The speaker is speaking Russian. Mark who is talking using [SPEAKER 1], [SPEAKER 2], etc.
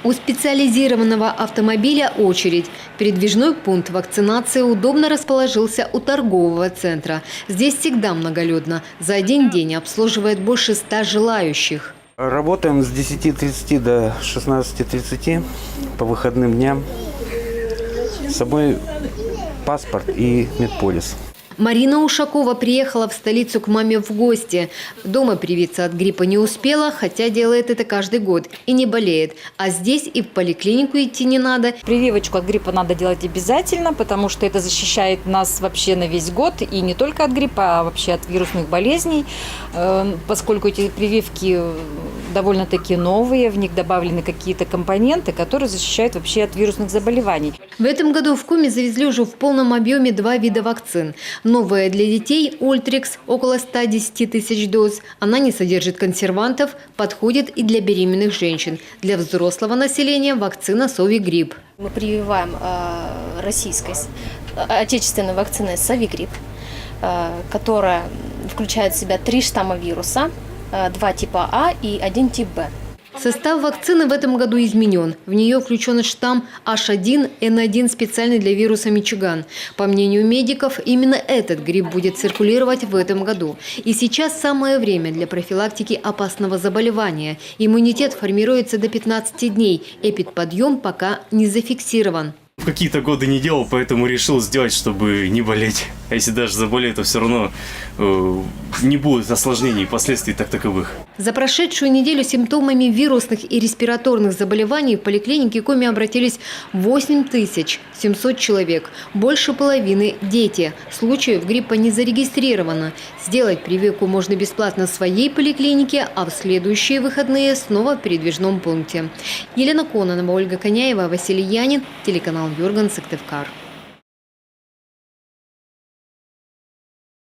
[SPEAKER 1] У специализированного автомобиля очередь. Передвижной пункт вакцинации удобно расположился у торгового центра. Здесь всегда многолюдно. За один день обслуживает больше 100 желающих.
[SPEAKER 2] Работаем с 10:30 до 16:30 по выходным дням. С собой паспорт и медполис.
[SPEAKER 1] Марина Ушакова приехала в столицу к маме в гости. Дома привиться от гриппа не успела, хотя делает это каждый год и не болеет. А здесь и в поликлинику идти не надо.
[SPEAKER 3] Прививочку от гриппа надо делать обязательно, потому что это защищает нас вообще на весь год. И не только от гриппа, а вообще от вирусных болезней. Поскольку эти прививки довольно-таки новые, в них добавлены какие-то компоненты, которые защищают вообще от вирусных заболеваний.
[SPEAKER 1] В этом году в Коми завезли уже в полном объеме 2 вида вакцин. Новая для детей Ультрикс – около 110 тысяч доз. Она не содержит консервантов, подходит и для беременных женщин. Для взрослого населения вакцина Совигрипп.
[SPEAKER 4] Мы прививаем отечественной вакциной Совигрипп, которая включает в себя 3 штамма вируса, 2 типа А и 1 тип Б.
[SPEAKER 1] Состав вакцины в этом году изменен. В нее включен штамм H1N1, специальный для вируса Мичиган. По мнению медиков, именно этот грипп будет циркулировать в этом году. И сейчас самое время для профилактики опасного заболевания. Иммунитет формируется до 15 дней. Эпидподъем пока не зафиксирован.
[SPEAKER 5] В какие-то годы не делал, поэтому решил сделать, чтобы не болеть. А если даже заболею, то все равно не будет осложнений и последствий таковых.
[SPEAKER 1] За прошедшую неделю симптомами вирусных и респираторных заболеваний в поликлинике Коми обратились 8700 человек. Больше половины – дети. Случаев гриппа не зарегистрировано. Сделать прививку можно бесплатно в своей поликлинике, а в следующие выходные снова в передвижном пункте. Елена Кононова, Ольга Коняева, Василий Янин, телеканал Юрган, Сыктывкар.